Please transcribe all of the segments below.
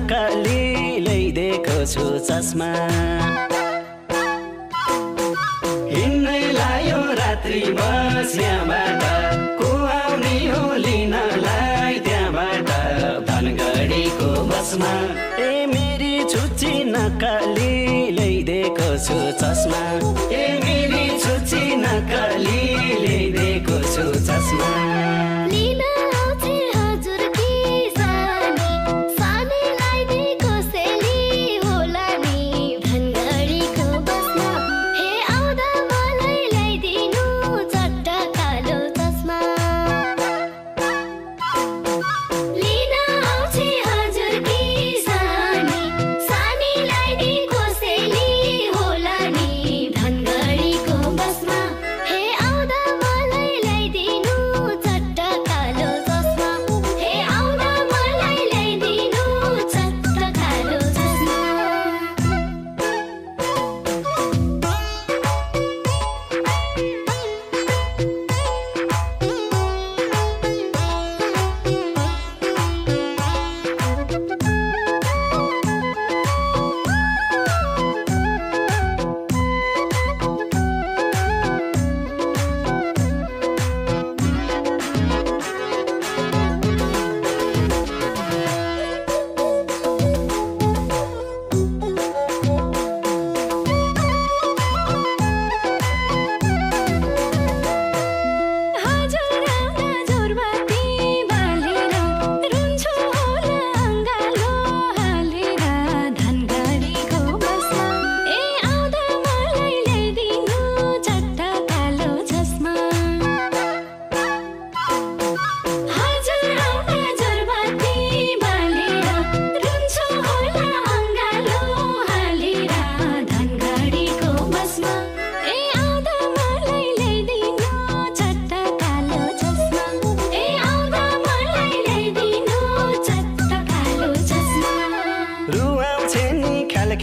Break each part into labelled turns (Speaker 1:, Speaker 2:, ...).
Speaker 1: नक्कली ल्याइदिएको छु चस्मा हिँड्नै लायो रात्रि बस यहाँबाट को आउने हो लिनलाई त्यहाँबाट धनगढीको बसमा ए मेरी छुच्ची नक्कली ल्याइदिएको छु चस्मा ए मेरी छुच्ची नक्कली ल्याइदिएको छु चस्मा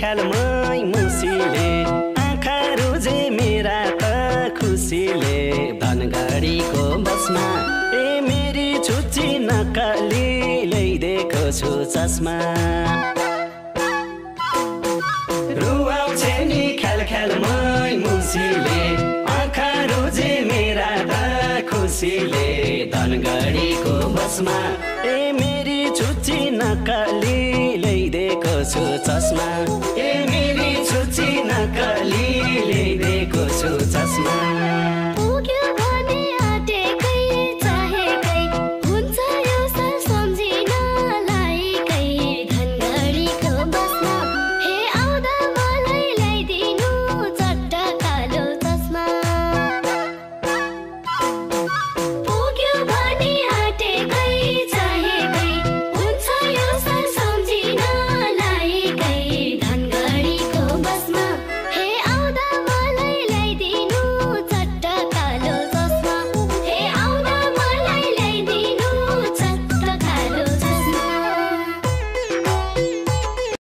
Speaker 1: ख्यालमै मुसीले आँखा रोजे मेरा त खुसीले धनगढीको बसमा ए मेरी छुच्ची नक्कली ल्याइदिएको छु चस्मा रुवाउँछ नि ख्यालमै मुसीले आँखा रोजे मेरा त खुसीले धनगढीको बसमा ए मेरी छुच्ची नक्कली ल्याइदिएको छु चस्मा ए मेरी छुच्ची नक्कली ल्याइदिएको छु चस्मा